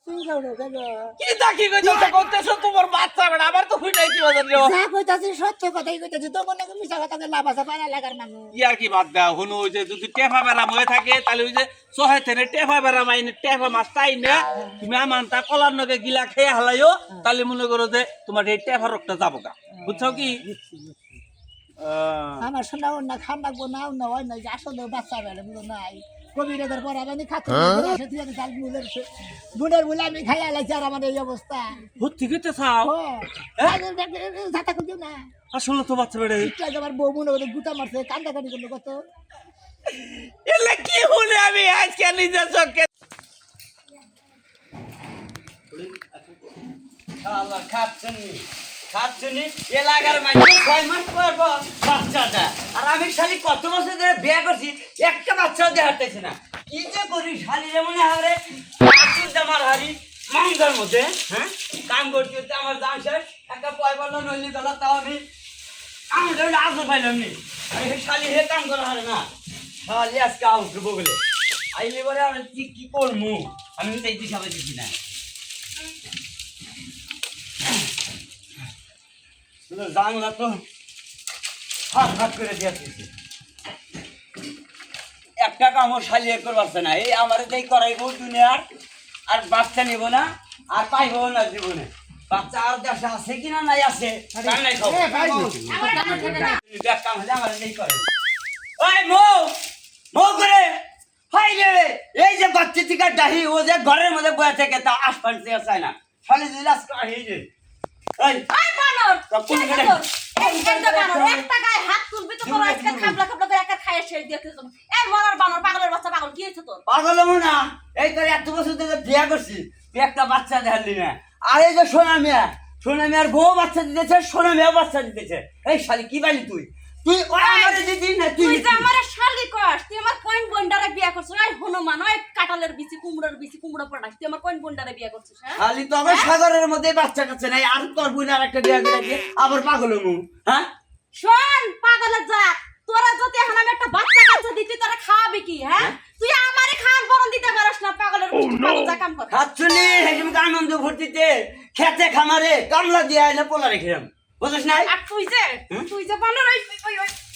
কি দেখি কইতেছো তোমার বাচ্চা বেড়া আবার তো ফুটাই দিও যা কইতাছি সত্য কথাই কইতাছি তো মনে করি মিছা কথা লাভ আছে পাড়া লাগার মানুষ ইয়ার কি বাদ দাও হুনো ওই যে যদি টেফা বেড়াম হয়ে থাকে তাহলে ওই যে সহায় থেকে টেফা বেড়াম আইনে টেফা মাছ তাই না তুমি আমানটা কলার নগে গিলা খেয়ে হালাইও তাহলে মনে করো যে তোমার এই টেফা রোগটা যাবো গা বুঝছো কি আমার শোনা অন্য খান রাখবো না অন্য হয় না যে আসলে বাচ্চা বেড়ে বুঝো নাই কবিরাদের পর আমি খাচ্ছি বুনের বলে আমি খাই আলাইছি আর আমার এই অবস্থা ভর্তি করতে চাও ঝাঁটা করছিও না আসলে তো বাচ্চা বেড়ে আমার বউ মনে করে গুতা মারছে কান্দা কাটি করলো কত এলে কি হলে আমি আজকে নিজের চোখে আল্লাহ খাচ্ছনি এলাকার মানুষ 6 মাস পর বাচ্চাটা আর আমি শালি কত বছর ধরে বিয়ে করছি একটা বাচ্চাও দেখাতেছি না কি যে করি শালি যেমন হারে বাচ্চুর জামার হারি মাংসের মধ্যে হ্যাঁ কাম করতে করতে আমার দাম শেষ একটা পয়বার নইলি গেল তাও আমি আসতে পাইলাম নি আমি শালি হে কাম করা হারে না শালি আজকে উঠবো বলে আইলে বলে আমি কি করবো আমি তো এই দিশাবে দিচ্ছি না জানলা তো হাত হাত করে দিয়েছি একটা কামড় শালিয়ে করবার না এই আমার এই করাইবো দুনিয়ার আর বাচ্চা নিব না আর পাইবো না জীবনে বাচ্চা আর দেশে আছে কিনা নাই আছে নাই কাম হলে আমার এই করে ওই মো করে হাই রে এই যে বাচ্চা টিকা ডাহি ও যে ঘরের মধ্যে বসে থেকে তা আসপান থেকে চায় না শালি জিলাস কাহি রে এই বানর কোন গেলে একটা বানর একটা গায়ে হাত তুলবি তো তোর আজকে খাবলা খাবলা করে একটা খাইয়ে শেষ দিয়ে দিছ এই মরার বানর পাগলের বাচ্চা পাগল কি হইছে তোর পাগল হবো না এই তোর এত বছর ধরে বিয়া করছি তুই একটা বাচ্চা দেখালি না আর এই যে সোনা মিয়ার বউ বাচ্চা দিতেছে সোনা মিয়া বাচ্চা দিতেছে এই শালি কি বালি তুই আমারে দিদি না তুই যে আমারে শালি কস তুই আমার কোন বন্ডারে বিয়া করছিস ওই হনুমান ওই কাটালের বিচি কুমড়া পড়াস তুই আমার কোন বন্ডারে বিয়া করছিস হ্যাঁ শালি তো আমার সাগরের মধ্যে বাচ্চা কাছে নাই আর তোর বোন আর একটা বিয়া করে দিয়ে আবার পাগল হবো হ্যাঁ শোন পাগলের জাত তোরা যদি এখন আমি একটা বাচ্চা কাচ্চা দিতি তোরা খাওয়াবি কি হ্যাঁ তুই আমারে খান বরণ দিতে পারছ না পাগলের পাগল কাম কর খাচ্ছনি হেজম আনন্দ ভর্তিতে খেতে খামারে কামলা দিয়ে আইলে পোলা রেখেলাম বুঝছ না আর তুই যে বানর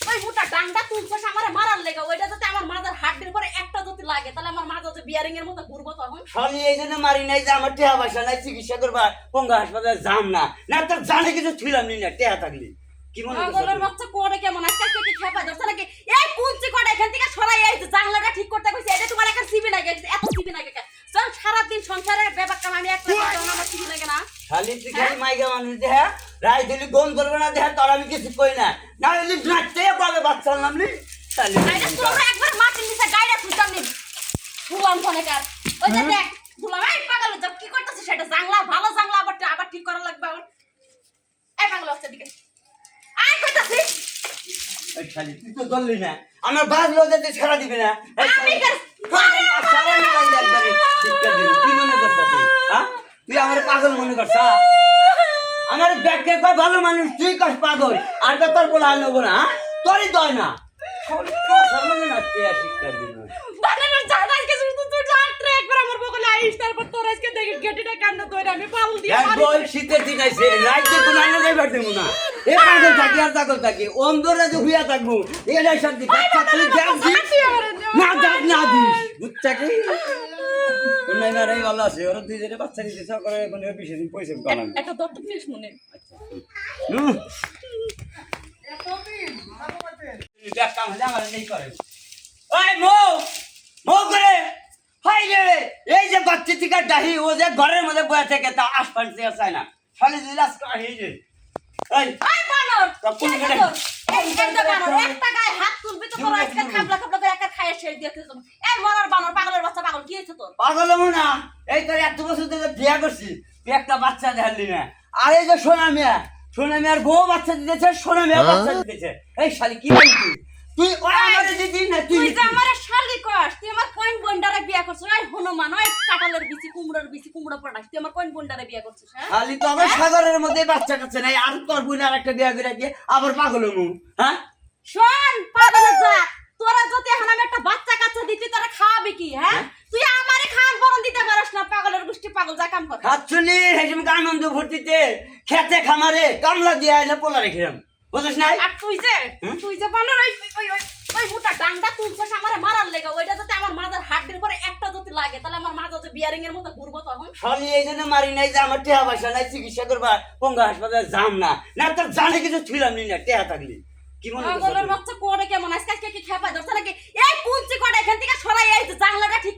ওই বুটা ডান্ডা তুলছস আমারে মারার লাগা ওইটা যদি আমার মাথার হাড়ের পরে একটা যদি লাগে তাহলে আমার মাথা যে বিয়ারিং এর মতো ঘুরবো তখন শালি এই জন্য মারি নাই যে আমার টেহা পয়সা নাই চিকিৎসা করবা পঙ্গা হাসপাতালে যাম না তোর জানে কিছু ছিলাম নি না টেহা থাকলি কি মনে করছ পাগলের বাচ্চা করে কেমন আজকাল কি খেপা ধরছ নাকি এই পুঞ্চি কোটা এখান থেকে সরাই এই যে জানলাটা ঠিক করতে কইছে এটা তোমার একটা সিবি লাগে এত সিবি লাগে চল সারা দিন সংসারের ব্যাপারটা আমি একটা আমার সিবি লাগে না শালি তুই খালি মাইগা মানুষ দেহা রাই দিলি গন করবে না দেহা তোর আমি কিছু কই না না হইলে নাচতে পাবে বাচ্চা নামলি শালি আরে তোরা একবার মাটির নিচে গাইড়া খুঁজতাম নি ফুলাম ফনেকার ওই যে দেখ ফুলাম এই পাগল যা কি করতেছিস সেটা জানলা ভালো জানলা আবার ঠিক করা লাগবে আবার এই পাগল হচ্ছে দিকে আই কইতাছিস এই শালি তুই তো দললি না আমার বাজলো যে তুই ছাড়া দিবি না এই আমি কর ছাড়া না লাগবে একবারে শিক্ষা দিবি কি মনে করছ তুই হ্যাঁ তুই আমার পাগল মনে করছ আমার ব্যাগকে কয় ভালো মানুষ তুই কস পাগল আর তো তোর বলা নেব না তোরই দয় না সামনে না তে শিক্ষা দিবি বাগানের জানাই কিছু তুই রাত্রে একবার আমার বগলে আইস তারপর তোর আজকে দেখিস গেটিটা কান্না ধরে আমি পাল দিয়ে এক বল শীতের দিন আইছে রাইতে কোন আইনা যাইবার দেব না এ পাগল থাকি আর পাগল থাকি অন্ধরা যে হুইয়া থাকবো এলাই শান্তি বাচ্চা তুই দেখছিস না দেখ না দিস বুঝছা কি নাই না রে ভালো আছে ওরা দুই জনে বাচ্চা নিতে সব করে মানে বেশি দিন পয়সা কামাই একটা দত্তক নিস মনে দেখ কাম হলে আমার এই করে ওই মো করে হাই রে এই যে বাচ্চা টিকা ডাহি ও যে ঘরের মধ্যে বসে থেকে তা আসপান থেকে চায় না শালি জিলাস কাহি রে এই বানর কোন গেলে একটা বানর একটা গায়ে হাত তুলবি তো তোর আজকে খাবলা খাবলা করে একটা খাইয়ে শেষ দিয়ে দিছ এই মরার বানর পাগলের বাচ্চা পাগল কি হইছে তোর পাগল হবো না এই তোর এত বছর ধরে বিয়া করছি তুই একটা বাচ্চা দেখালি না আর এই যে সোনা মিয়ার বউ বাচ্চা দিতেছে সোনা মিয়া বাচ্চা দিতেছে এই শালি কি বলি তুই আমারে দিদি না তুই যে আমারে শালি কস তুই আমার কোন বন্ডারে বিয়া করছিস ওই হনুমান ওই কাটালের বিচি কুমড়া পড়াস তুই আমার কোন বন্ডারে বিয়া করছিস হ্যাঁ শালি তো আমার সাগরের মধ্যে বাচ্চা কাছে নাই আর তোর বোন আর একটা বিয়া করে দিয়ে আবার পাগল হবো হ্যাঁ শোন পাগলের জাত তোরা যদি এখন আমি একটা বাচ্চা বাচ্চা দিতে তোরা খাওয়াবি কি হ্যাঁ তুই আমারে খাওয়ার বরণ দিতে পারস না পাগলের গোষ্ঠী পাগল যা কাম কর খাচ্ছনি হেসম আনন্দ ভর্তিতে খেতে খামারে কামলা দিয়ে আইলে পোলা রেখিলাম বুঝছ নাই আর তুই যে বানর ওই মোটা ডাংটা তুলছস আমারে মারার লেগে ওইটা যাতে আমার মাথার হাড়ের পরে একটা যদি লাগে তাহলে আমার মাথা যে বিয়ারিং এর মতো ঘুরবো তখন শালি এই জন্য মারি নাই যে আমার টেহা পয়সা নাই চিকিৎসা করবা পঙ্গা হাসপাতালে যাম না না তোর জানে কিছু ছুইলাম নি না টেহা থাকলি কি মনে করছিস পাগলের বাচ্চা করে কেমন আজকে কি খেপা ধরছ নাকি এই কুঞ্চি কটা এখান থেকে সরাই এই জানলাটা ঠিক